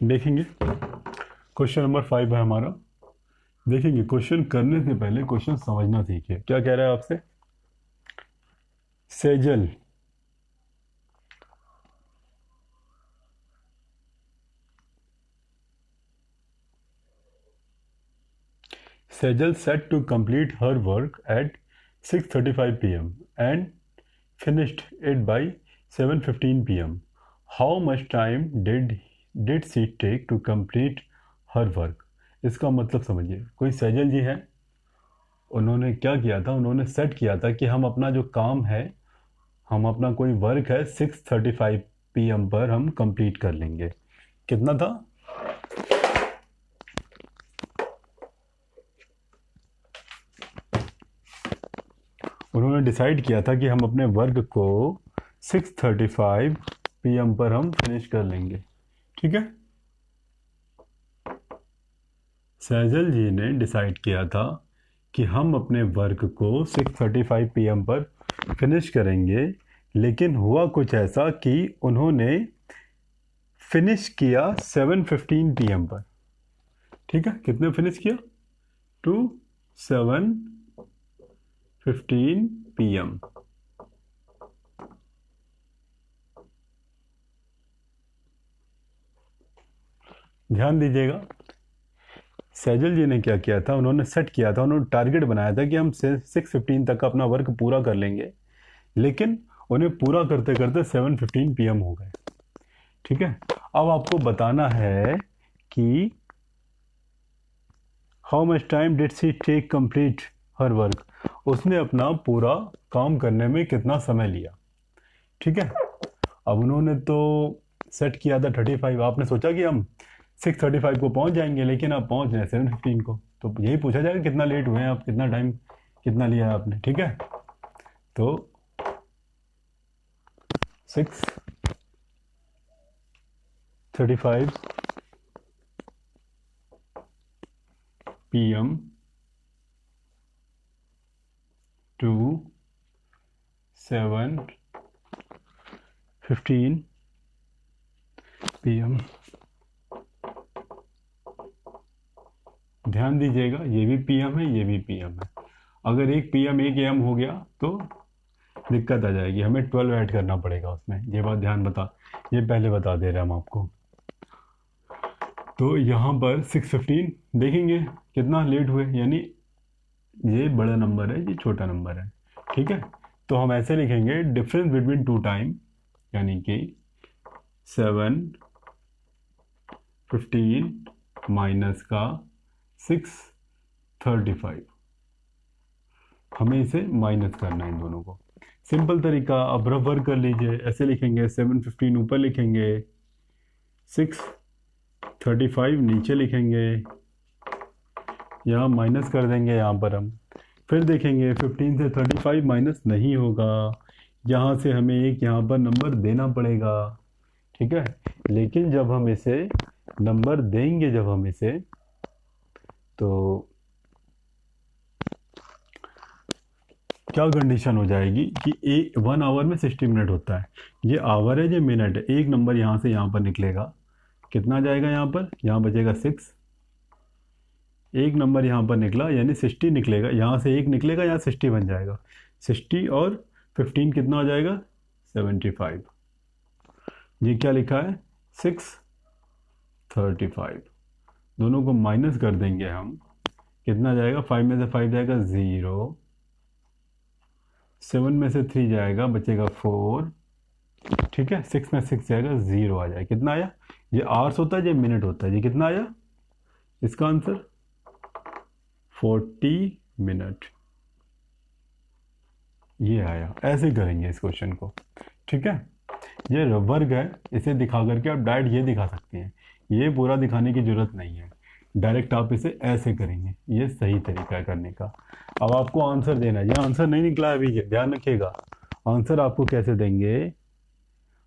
देखेंगे क्वेश्चन नंबर 5 है हमारा। देखेंगे, क्वेश्चन करने से पहले क्वेश्चन समझना सीखिए। क्या कह रहा है आपसे, Sejal Sejal set to complete her work at 6:35 p.m. and finished it by 7:15 p.m. How much time did she take to complete her work? इसका मतलब समझिए, कोई सैजल जी है, उन्होंने क्या किया था, उन्होंने सेट किया था कि हम अपना जो काम है, हम अपना कोई वर्क है 6:35 p.m. पर हम कंप्लीट कर लेंगे। कितना था, उन्होंने डिसाइड किया था कि हम अपने वर्क को 6:35 p.m. पर हम फिनिश कर लेंगे। ठीक है, सैजल जी ने डिसाइड किया था कि हम अपने वर्क को 6:35 p.m. पर फिनिश करेंगे, लेकिन हुआ कुछ ऐसा कि उन्होंने फिनिश किया 7:15 p.m. पर। ठीक है, कितने फिनिश किया, टू 7:15 p.m. ध्यान दीजिएगा, सैजल जी ने क्या किया था, उन्होंने सेट किया था, उन्होंने टारगेट बनाया था कि हम 6:15 तक अपना वर्क पूरा कर लेंगे, लेकिन उन्हें पूरा करते करते 7:15 p.m. हो गए। ठीक है, अब आपको बताना है कि how much time did she take complete her work, उसने अपना पूरा काम करने में कितना समय लिया। ठीक है, अब उन्होंने तो सेट किया था 35, आपने सोचा कि हम 6:35 को पहुंच जाएंगे, लेकिन आप पहुंच रहे 7:15 को। तो यही पूछा जाएगा कितना लेट हुए हैं आप, कितना टाइम कितना लिया है आपने। ठीक है, तो 6:35 p.m. to 7:15 p.m. ध्यान दीजिएगा, ये भी पीएम है, ये भी पीएम है। अगर एक पीएम एक एम हो गया तो दिक्कत आ जाएगी, हमें 12 ऐड करना पड़ेगा उसमें। ये बात ध्यान ये पहले बता दे रहे हैं हम आपको। तो यहाँ पर 6:15 देखेंगे कितना लेट हुए, यानी ये बड़ा नंबर है, ये छोटा नंबर है, ठीक है। तो हम ऐसे लिखेंगे डिफरेंस बिटवीन टू टाइम, यानी कि 7:15 माइनस का 6:35, हमें इसे माइनस करना है इन दोनों को। सिंपल तरीका, अब रफ वर्क कर लीजिए, ऐसे लिखेंगे 7:15 ऊपर लिखेंगे, 6:35 नीचे लिखेंगे, यहाँ माइनस कर देंगे यहाँ पर हम। फिर देखेंगे 15 से 35 माइनस नहीं होगा, यहाँ से हमें एक यहाँ पर नंबर देना पड़ेगा, ठीक है। लेकिन जब हम इसे नंबर देंगे, जब हम इसे, तो क्या कंडीशन हो जाएगी कि 1 आवर में 60 मिनट होता है, ये आवर है, ये मिनट है। एक नंबर यहाँ से यहाँ पर निकलेगा, कितना जाएगा यहाँ बचेगा 6। एक नंबर यहाँ पर निकला यानी 60 निकलेगा, यहाँ से एक निकलेगा, यहाँ 60 बन जाएगा। 60 और 15 कितना हो जाएगा, 75। ये क्या लिखा है, 6:35। दोनों को माइनस कर देंगे हम, कितना जाएगा, 5 में से 5 जाएगा 0, 7 में से 3 जाएगा, बचेगा 4, ठीक है। 6 में 6 जाएगा, 0 आ जाएगा। कितना आया, ये आवर्स होता है, ये मिनट होता है, ये कितना आया, इसका आंसर 40 मिनट, ये आया। ऐसे करेंगे इस क्वेश्चन को, ठीक है। ये वर्ग है, इसे दिखा करके आप डायरेक्ट ये दिखा सकते हैं, ये पूरा दिखाने की जरूरत नहीं है, डायरेक्ट आप इसे ऐसे करेंगे, ये सही तरीका है करने का। अब आपको आंसर देना है, ये आंसर नहीं निकला है अभी, ये ध्यान रखिएगा। आंसर आपको कैसे देंगे,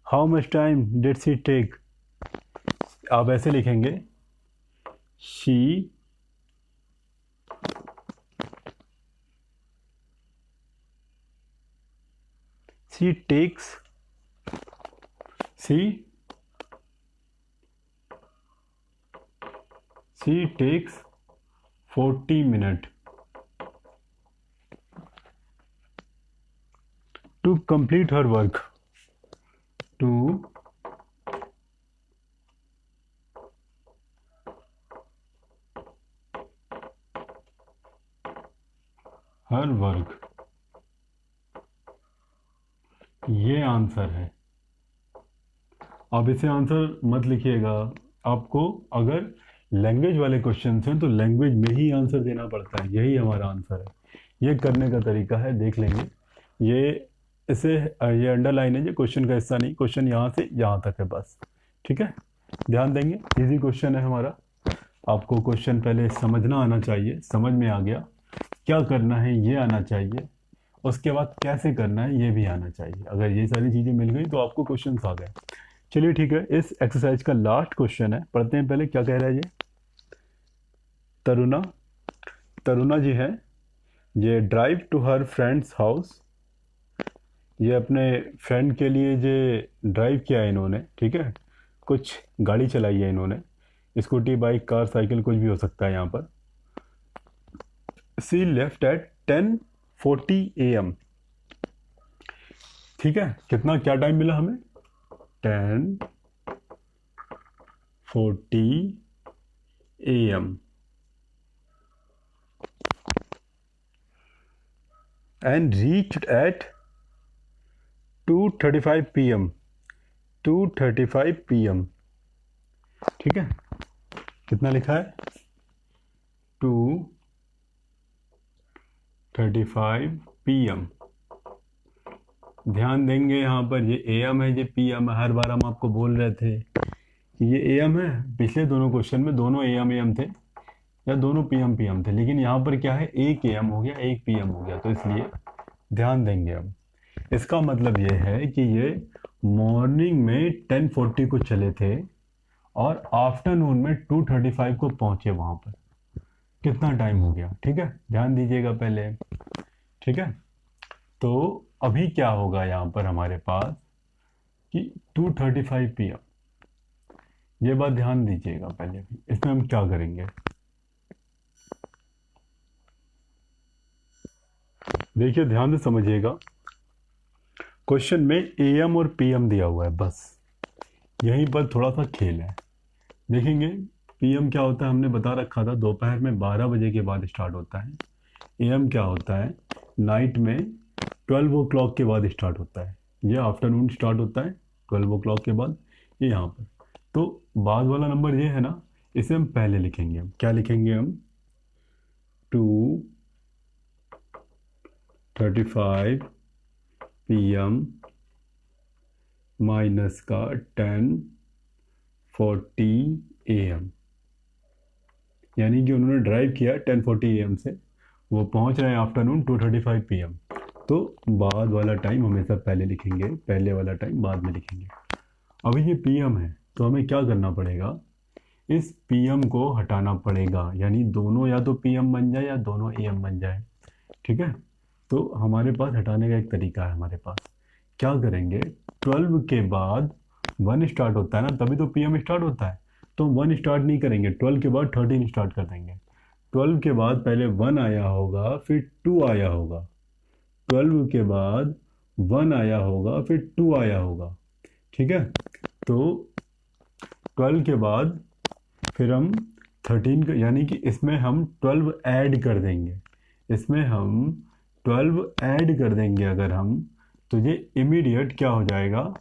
how much time did she take, आप ऐसे लिखेंगे, she takes she takes 40 minutes to complete her work, ये आंसर है। अब इसे आंसर मत लिखिएगा, आपको अगर लैंग्वेज वाले क्वेश्चन हैं तो लैंग्वेज में ही आंसर देना पड़ता है, यही हमारा आंसर है। ये करने का तरीका है, देख लेंगे। ये ये अंडरलाइन है, ये क्वेश्चन का हिस्सा नहीं, क्वेश्चन यहाँ से यहाँ तक है बस, ठीक है। ध्यान देंगे, इजी क्वेश्चन है हमारा। आपको क्वेश्चन पहले समझना आना चाहिए, समझ में आ गया, क्या करना है ये आना चाहिए, उसके बाद कैसे करना है ये भी आना चाहिए। अगर ये सारी चीज़ें मिल गई तो आपको क्वेश्चन आ गए। चलिए ठीक है, इस एक्सरसाइज का लास्ट क्वेश्चन है, पढ़ते हैं पहले क्या कह रहा है ये। तरुणा जी है, ये drive to her friends house, ये अपने फ्रेंड के लिए जो ड्राइव किया है इन्होंने, ठीक है, कुछ गाड़ी चलाई है इन्होंने, स्कूटी, बाइक, कार, साइकिल, कुछ भी हो सकता है यहाँ पर। सी लेफ्ट एट 10:40 AM, ठीक है। कितना, क्या टाइम मिला हमें, 10:40 AM and reached at 2:35 PM, 2:35 PM, ठीक है। कितना लिखा है, 2:35 PM। ध्यान देंगे यहाँ पर, ये AM है, ये PM है। हर बार हम आपको बोल रहे थे कि ये AM है, पिछले दोनों क्वेश्चन में दोनों AM थे या दोनों PM थे, लेकिन यहाँ पर क्या है, एक AM हो गया, एक PM हो गया, तो इसलिए ध्यान देंगे हम। इसका मतलब ये है कि ये मॉर्निंग में 10:40 को चले थे और आफ्टरनून में 2:35 को पहुंचे वहां पर। कितना टाइम हो गया, ठीक है, ध्यान दीजिएगा पहले, ठीक है। तो अभी क्या होगा यहाँ पर हमारे पास कि 2:35 PM, ये बात ध्यान दीजिएगा पहले भी। इसमें हम क्या करेंगे, देखिए ध्यान से समझिएगा, क्वेश्चन में एएम और पीएम दिया हुआ है, बस यहीं पर थोड़ा सा खेल है। देखेंगे पीएम क्या होता है, हमने बता रखा था दोपहर में 12 बजे के बाद स्टार्ट होता है। एएम क्या होता है, नाइट में 12 o'clock के बाद स्टार्ट होता है। ये आफ्टरनून स्टार्ट होता है 12 o'clock के बाद, ये यहाँ पर। तो बाद वाला नंबर ये है ना, इसे हम पहले लिखेंगे। हम क्या लिखेंगे, हम 2:35 PM माइनस का 10:40 AM, यानी कि उन्होंने ड्राइव किया 10:40 AM से, वो पहुंच रहे हैं आफ्टरनून 2:35 PM। तो बाद वाला टाइम हमेशा पहले लिखेंगे, पहले वाला टाइम बाद में लिखेंगे। अभी ये पीएम है तो हमें क्या करना पड़ेगा, इस पीएम को हटाना पड़ेगा, यानी दोनों या तो पीएम बन जाए या दोनों एएम बन जाए। ठीक है, तो हमारे पास हटाने का एक तरीका है हमारे पास। क्या करेंगे, 12 के बाद 1 स्टार्ट होता है ना, तभी तो पीएम स्टार्ट होता है। तो 1 स्टार्ट नहीं करेंगे, 12 के बाद 13 स्टार्ट कर देंगे। 12 के बाद पहले 1 आया होगा, फिर 2 आया होगा। 12 के बाद 1 आया होगा, फिर 2 आया होगा। ठीक है, तो 12 के बाद फिर हम 13 यानी कि इसमें हम 12 ऐड कर देंगे। इसमें हम 12 ऐड कर देंगे अगर हम, तो ये इमीडिएट क्या हो जाएगा,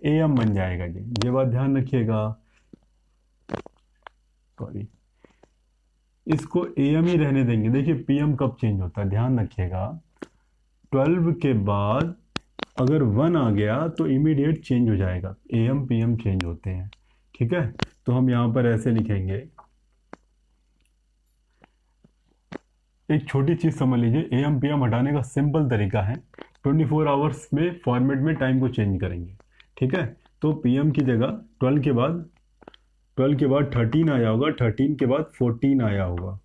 एएम बन जाएगा। ये बात ध्यान रखिएगा, सॉरी, इसको एएम ही रहने देंगे। देखिए पीएम कब चेंज होता है, ध्यान रखिएगा, 12 के बाद अगर 1 आ गया तो इमीडिएट चेंज हो जाएगा, एएम पीएम चेंज होते हैं। ठीक है, तो हम यहाँ पर ऐसे लिखेंगे। एक छोटी चीज़ समझ लीजिए, एएम पीएम हटाने का सिंपल तरीका है, 24 आवर्स में फॉर्मेट में टाइम को चेंज करेंगे। ठीक है, तो पीएम की जगह 12 के बाद 13 आया होगा, 13 के बाद 14 आया होगा,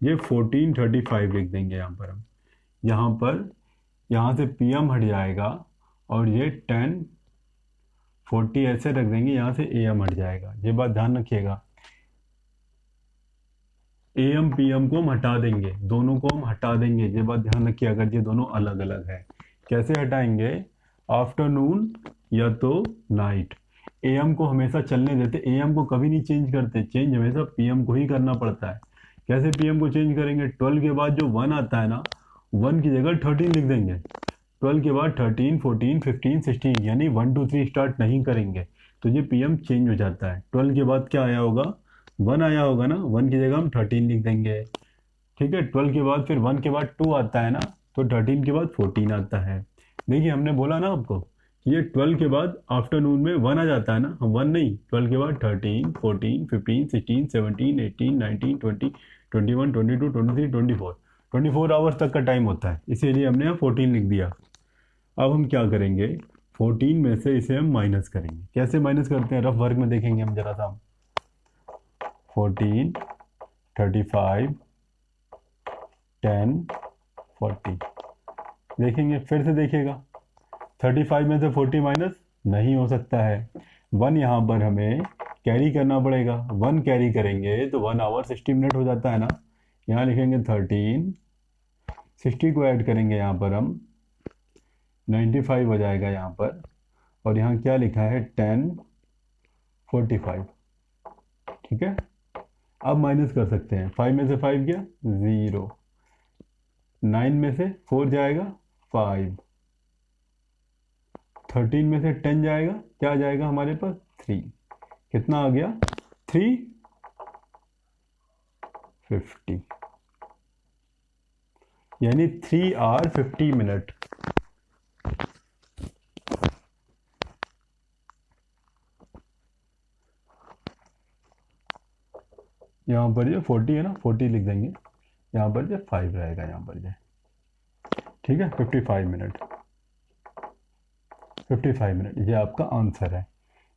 ये 14:35 लिख देंगे यहाँ पर हम। यहाँ से पीएम हट जाएगा और ये 10:40 ऐसे रख देंगे, यहाँ से एएम हट जाएगा। ये बात ध्यान रखिएगा, एएम पीएम को हम हटा देंगे, दोनों को हम हटा देंगे। ये बात ध्यान रखिए, अगर ये दोनों अलग अलग है। कैसे हटाएंगे, आफ्टरनून या तो नाइट। एएम को हमेशा चलने देते, एएम को कभी नहीं चेंज करते, चेंज हमेशा पीएम को ही करना पड़ता है। कैसे पीएम को चेंज करेंगे, 12 के बाद जो 1 आता है ना, 1 की जगह 13 लिख देंगे। 12 के बाद 13, 14, 15, 16, यानी 1 2 3 स्टार्ट नहीं करेंगे, तो ये पीएम चेंज हो जाता है। 12 के बाद क्या आया होगा, 1 आया होगा ना, 1 की जगह हम 13 लिख देंगे। ठीक है, 12 के बाद फिर 1 के बाद 2 आता है ना, तो 13 के बाद 14 आता है। देखिए हमने बोला ना आपको कि ये 12 के बाद आफ्टरनून में 1 आ जाता है ना, हम 1 नहीं, 12 के बाद 13, 14, 15, 16, 17, 18, 19, 20, 21, 22, 23, 24, 24 आवर्स तक का टाइम होता है, इसीलिए हमने यहाँ 14 लिख दिया। अब हम क्या करेंगे, 14 में से इसे हम माइनस करेंगे। कैसे माइनस करते हैं, रफ वर्क में देखेंगे हम जरा सा। 14, 35, 10, 40 देखेंगे, फिर से देखिएगा। 35 में से 40 माइनस नहीं हो सकता है, 1 यहाँ पर हमें कैरी करना पड़ेगा। 1 कैरी करेंगे तो 1 आवर 60 मिनट हो जाता है ना। यहाँ लिखेंगे 13, 60 को ऐड करेंगे यहाँ पर हम, 95 हो जाएगा यहाँ पर। और यहाँ क्या लिखा है, 10:45। ठीक है, अब माइनस कर सकते हैं। 5 में से 5 गया 0, 9 में से 4 जाएगा 5, 13 में से 10 जाएगा, क्या जाएगा हमारे पास 3, कितना आ गया 3:50, यानी 3 आवर 50 मिनट। यहाँ पर ये 40 है ना, 40 लिख देंगे, यहाँ पर जो 5 रहेगा यहाँ पर जो। ठीक है, 55 मिनट, 55 मिनट ये आपका आंसर है।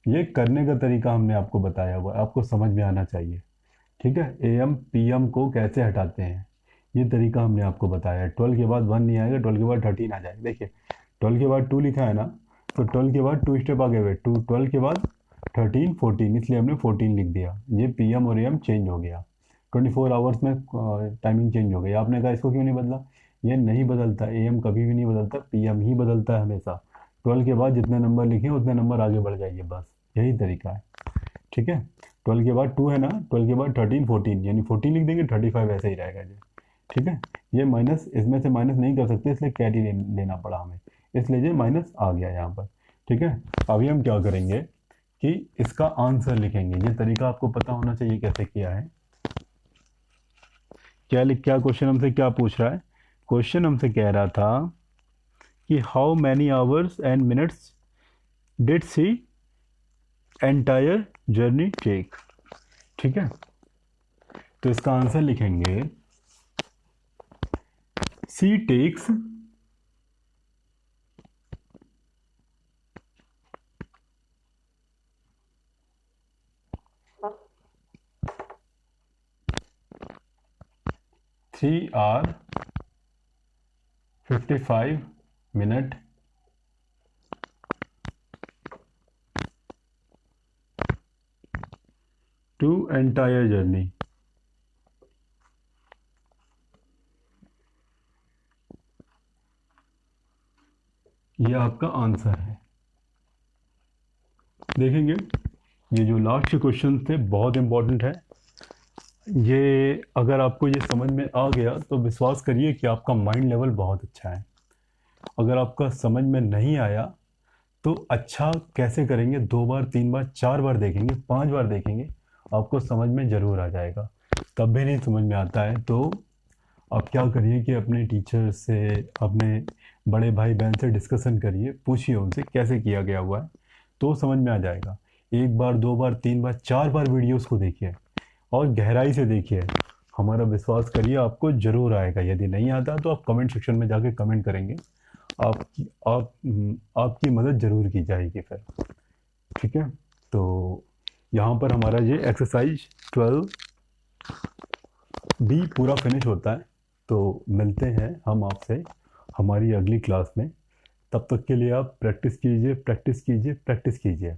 ये करने का तरीका हमने आपको बताया हुआ है, आपको समझ में आना चाहिए। ठीक है, एएम पीएम को कैसे हटाते हैं, ये तरीका हमने आपको बताया है। 12 के बाद 1 नहीं आएगा, 12 के बाद 13 आ जाएगा। देखिए 12 के बाद 2 लिखा है ना, तो 12 के बाद 2 स्टेप आगे हुए, 12 के बाद 13, 14, इसलिए हमने 14 लिख दिया। ये पीएम और एएम चेंज हो गया, 24 आवर्स में टाइमिंग चेंज हो गई। आपने कहा इसको क्यों नहीं बदला, ये नहीं बदलता, AM कभी भी नहीं बदलता, PM ही बदलता है हमेशा। 12 के बाद जितने नंबर लिखे उतने नंबर आगे बढ़ जाइए, बस यही तरीका है। ठीक है, 12 के बाद 2 है ना, 12 के बाद 13 14, यानी 14 लिख देंगे, 35 ऐसे ही रहेगा जी। ठीक है, ये माइनस, इसमें से माइनस नहीं कर सकते इसलिए कैरी लेना पड़ा हमें, इसलिए ये माइनस आ गया यहाँ पर। ठीक है, अभी हम क्या करेंगे कि इसका आंसर लिखेंगे। ये तरीका आपको पता होना चाहिए कैसे किया है। क्या क्वेश्चन हमसे क्या पूछ रहा है? क्वेश्चन हमसे कह रहा था कि how many hours and minutes did the entire journey take. ठीक है, तो इसका आंसर लिखेंगे she takes 3 hour 55 minute to entire journey. ये आपका आंसर है। देखेंगे ये जो लास्ट के क्वेश्चन थे बहुत इंपॉर्टेंट है। ये अगर आपको ये समझ में आ गया तो विश्वास करिए कि आपका माइंड लेवल बहुत अच्छा है। अगर आपका समझ में नहीं आया तो अच्छा कैसे करेंगे, 2 बार 3 बार 4 बार देखेंगे, 5 बार देखेंगे, आपको समझ में ज़रूर आ जाएगा। तब भी नहीं समझ में आता है तो आप क्या करिए कि अपने टीचर से, अपने बड़े भाई बहन से डिस्कशन करिए, पूछिए उनसे कैसे किया गया हुआ है, तो समझ में आ जाएगा। 1 बार 2 बार 3 बार 4 बार वीडियोस को देखिए और गहराई से देखिए, हमारा विश्वास करिए आपको ज़रूर आएगा। यदि नहीं आता तो आप कमेंट सेक्शन में जाके कमेंट करेंगे, आपकी मदद ज़रूर की जाएगी फिर। ठीक है, तो यहाँ पर हमारा ये एक्सरसाइज 12 भी पूरा फिनिश होता है। तो मिलते हैं हम आपसे हमारी अगली क्लास में। तब तक के लिए आप प्रैक्टिस कीजिए, प्रैक्टिस कीजिए, प्रैक्टिस कीजिए।